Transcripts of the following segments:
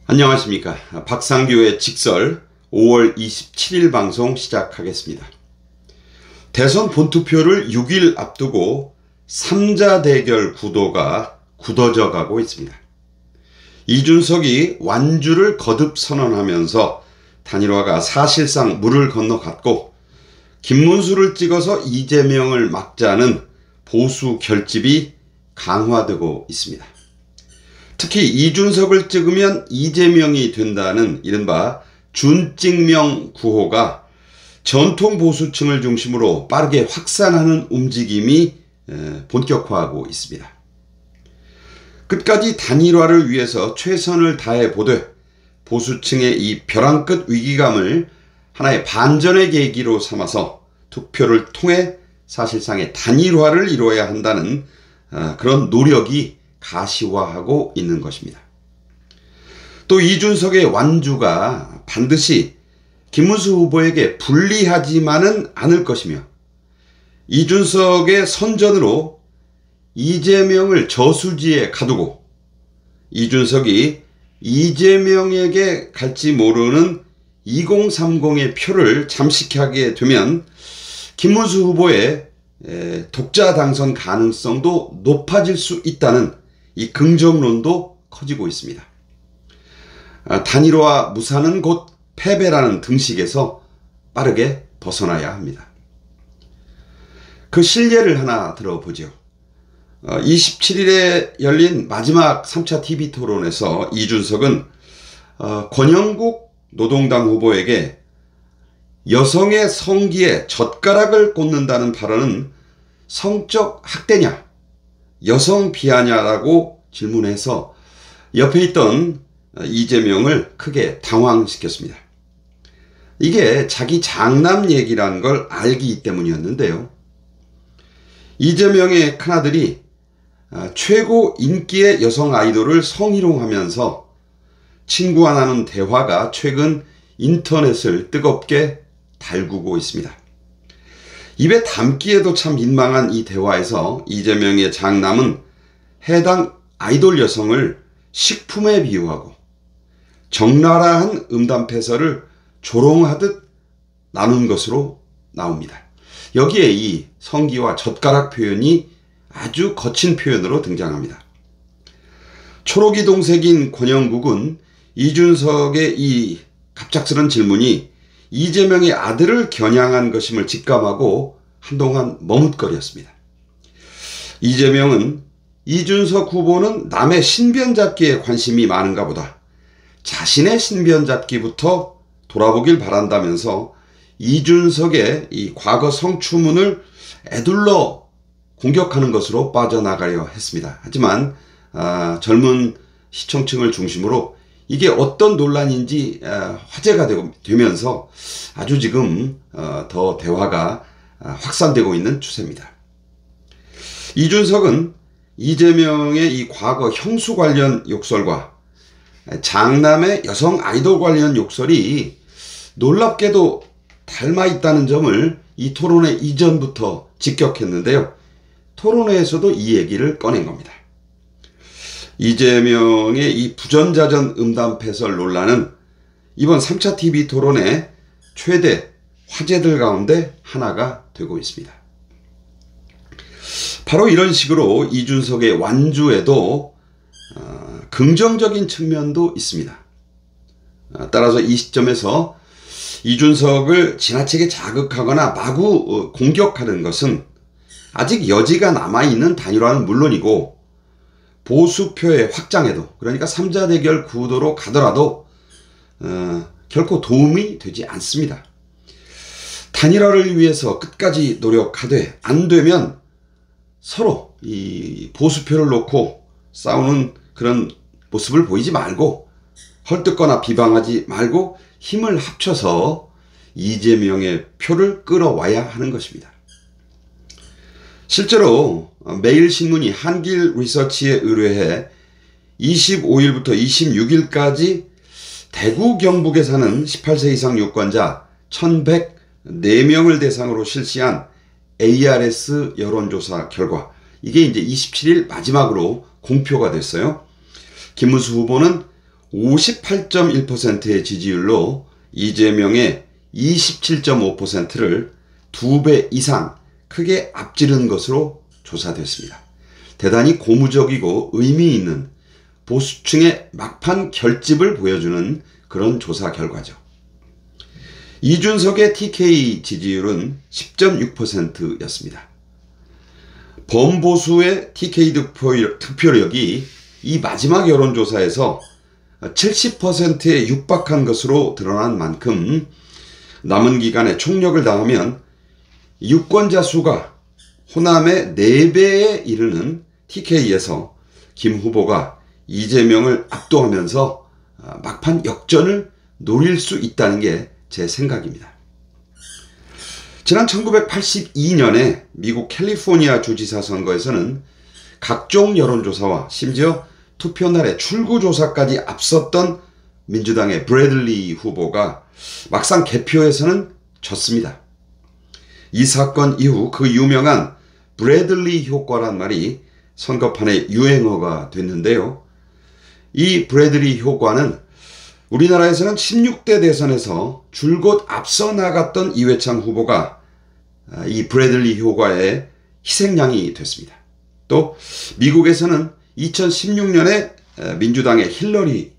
안녕하십니까. 박상규의 직설 5월 27일 방송 시작하겠습니다. 대선 본투표를 6일 앞두고 3자 대결 구도가 굳어져 가고 있습니다. 이준석이 완주를 거듭 선언하면서 단일화가 사실상 물을 건너갔고, 김문수를 찍어서 이재명을 막자는 보수 결집이 강화되고 있습니다. 특히 이준석을 찍으면 이재명이 된다는 이른바 준찍명 구호가 전통 보수층을 중심으로 빠르게 확산하는 움직임이 본격화하고 있습니다. 끝까지 단일화를 위해서 최선을 다해 보되 보수층의 이 벼랑 끝 위기감을 하나의 반전의 계기로 삼아서 투표를 통해 사실상의 단일화를 이루어야 한다는 그런 노력이 가시화하고 있는 것입니다. 또 이준석의 완주가 반드시 김문수 후보에게 불리하지만은 않을 것이며, 이준석의 선전으로 이재명을 저수지에 가두고 이준석이 이재명에게 갈지 모르는 2030의 표를 잠식하게 되면 김문수 후보의 독자 당선 가능성도 높아질 수 있다는 이 긍정론도 커지고 있습니다. 단일화 무산은 곧 패배라는 등식에서 빠르게 벗어나야 합니다. 그 실례를 하나 들어보죠. 27일에 열린 마지막 3차 TV토론에서 이준석은 권영국 노동당 후보에게 여성의 성기에 젓가락을 꽂는다는 발언은 성적 학대냐, 여성 비하냐라고 질문해서 옆에 있던 이재명을 크게 당황시켰습니다. 이게 자기 장남 얘기란 걸 알기 때문이었는데요. 이재명의 큰아들이 최고 인기의 여성 아이돌을 성희롱하면서 친구와 나눈 대화가 최근 인터넷을 뜨겁게 달구고 있습니다. 입에 담기에도 참 민망한 이 대화에서 이재명의 장남은 해당 아이돌 여성을 식품에 비유하고 적나라한 음담패설을 조롱하듯 나눈 것으로 나옵니다. 여기에 이 성기와 젓가락 표현이 아주 거친 표현으로 등장합니다. 초록이 동색인 권영국은 이준석의 이 갑작스런 질문이 이재명의 아들을 겨냥한 것임을 직감하고 한동안 머뭇거렸습니다. 이재명은 이준석 후보는 남의 신변 잡기에 관심이 많은가 보다, 자신의 신변 잡기부터 돌아보길 바란다면서 이준석의 이 과거 성추문을 에둘러 공격하는 것으로 빠져나가려 했습니다. 하지만 젊은 시청층을 중심으로 이게 어떤 논란인지 화제가 되면서 아주 지금 더 대화가 확산되고 있는 추세입니다. 이준석은 이재명의 이 과거 형수 관련 욕설과 장남의 여성 아이돌 관련 욕설이 놀랍게도 닮아 있다는 점을 이 토론회 이전부터 직격했는데요. 토론회에서도 이 얘기를 꺼낸 겁니다. 이재명의 이 부전자전 음담패설 논란은 이번 3차 TV 토론의 최대 화제들 가운데 하나가 되고 있습니다. 바로 이런 식으로 이준석의 완주에도 긍정적인 측면도 있습니다. 따라서 이 시점에서 이준석을 지나치게 자극하거나 마구 공격하는 것은 아직 여지가 남아있는 단일화는 물론이고 보수표의 확장에도, 그러니까 3자 대결 구도로 가더라도 결코 도움이 되지 않습니다. 단일화를 위해서 끝까지 노력하되 안 되면 서로 이 보수표를 놓고 싸우는 그런 모습을 보이지 말고, 헐뜯거나 비방하지 말고 힘을 합쳐서 이재명의 표를 끌어와야 하는 것입니다. 실제로 매일신문이 한길 리서치에 의뢰해 25일부터 26일까지 대구 경북에 사는 18세 이상 유권자 1104명을 대상으로 실시한 ARS 여론조사 결과, 이게 이제 27일 마지막으로 공표가 됐어요. 김문수 후보는 58.1%의 지지율로 이재명의 27.5%를 2배 이상 크게 앞지른 것으로 조사됐습니다. 대단히 고무적이고 의미 있는 보수층의 막판 결집을 보여주는 그런 조사 결과죠. 이준석의 TK 지지율은 10.6%였습니다. 범보수의 TK 득표력이 이 마지막 여론조사에서 70%에 육박한 것으로 드러난 만큼 남은 기간에 총력을 다하면 유권자 수가 호남의 4배에 이르는 TK에서 김 후보가 이재명을 압도하면서 막판 역전을 노릴 수 있다는 게 제 생각입니다. 지난 1982년에 미국 캘리포니아 주지사 선거에서는 각종 여론조사와 심지어 투표날의 출구조사까지 앞섰던 민주당의 브래들리 후보가 막상 개표에서는 졌습니다. 이 사건 이후 그 유명한 브래들리 효과란 말이 선거판의 유행어가 됐는데요. 이 브래들리 효과는 우리나라에서는 16대 대선에서 줄곧 앞서 나갔던 이회창 후보가 이 브래들리 효과의 희생양이 됐습니다. 또 미국에서는 2016년에 민주당의 힐러리,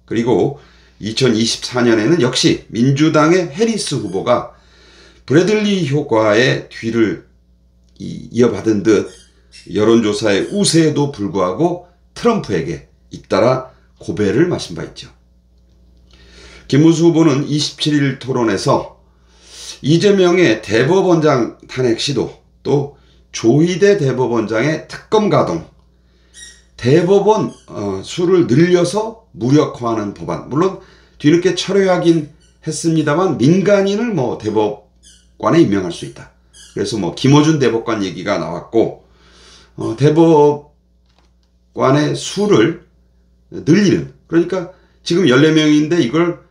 그리고 2024년에는 역시 민주당의 해리스 후보가 브래들리 효과의 뒤를 이어받은 듯 여론조사의 우세에도 불구하고 트럼프에게 잇따라 고배를 마신 바 있죠. 김문수 후보는 27일 토론에서 이재명의 대법원장 탄핵 시도, 또 조희대 대법원장의 특검 가동, 대법원 수를 늘려서 무력화하는 법안, 물론 뒤늦게 철회하긴 했습니다만 민간인을 대법관에 임명할 수 있다. 그래서 김어준 대법관 얘기가 나왔고, 대법관의 수를 늘리는, 그러니까 지금 14명인데 이걸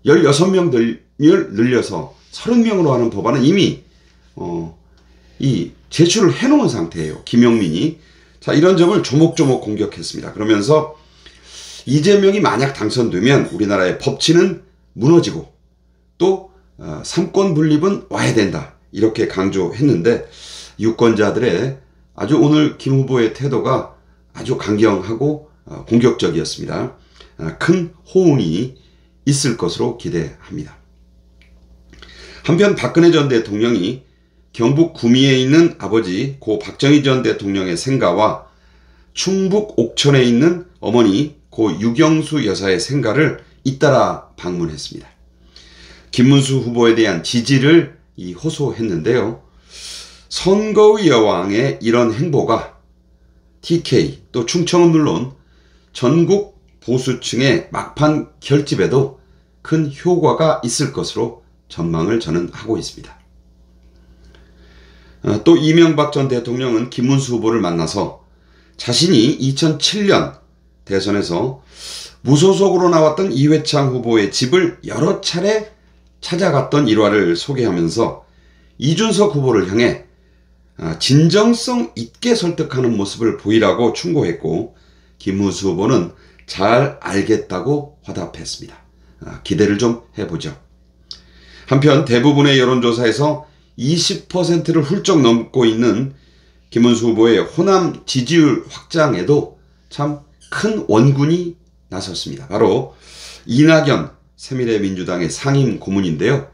16명 늘려서 30명으로 하는 법안은 이미 제출을 해놓은 상태예요. 김용민이. 자, 이런 점을 조목조목 공격했습니다. 그러면서 이재명이 만약 당선되면 우리나라의 법치는 무너지고 또 삼권 분립은 와야 된다, 이렇게 강조했는데 유권자들의 아주 오늘 김 후보의 태도가 아주 강경하고 공격적이었습니다. 큰 호응이 있을 것으로 기대합니다. 한편 박근혜 전 대통령이 경북 구미에 있는 아버지 고 박정희 전 대통령의 생가와 충북 옥천에 있는 어머니 고 유경수 여사의 생가를 잇따라 방문했습니다. 김문수 후보에 대한 지지를 호소했는데요. 선거의 여왕의 이런 행보가 TK 또 충청은 물론 전국 보수층의 막판 결집에도 큰 효과가 있을 것으로 전망을 저는 하고 있습니다. 또 이명박 전 대통령은 김문수 후보를 만나서 자신이 2007년 대선에서 무소속으로 나왔던 이회창 후보의 집을 여러 차례 찾아갔던 일화를 소개하면서 이준석 후보를 향해 진정성 있게 설득하는 모습을 보이라고 충고했고, 김문수 후보는 잘 알겠다고 화답했습니다. 기대를 좀 해보죠. 한편 대부분의 여론조사에서 20%를 훌쩍 넘고 있는 김문수 후보의 호남 지지율 확장에도 참 큰 원군이 나섰습니다. 바로 이낙연 새미래민주당의 상임 고문인데요.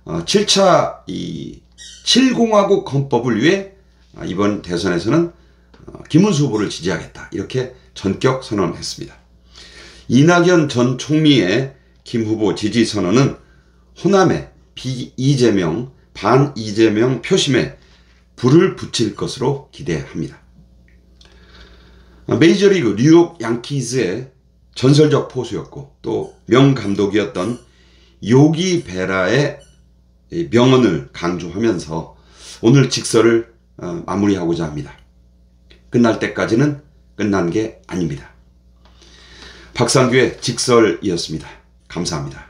7차 7공화국 헌법을 위해 이번 대선에서는 김문수 후보를 지지하겠다, 이렇게 전격 선언했습니다. 이낙연 전 총리의 김 후보 지지 선언은 호남의 비이재명, 반이재명 표심에 불을 붙일 것으로 기대합니다. 메이저리그 뉴욕 양키즈의 전설적 포수였고 또 명감독이었던 요기 베라의 명언을 강조하면서 오늘 직설을 마무리하고자 합니다. 끝날 때까지는 끝난 게 아닙니다. 박상규의 직설이었습니다. 감사합니다.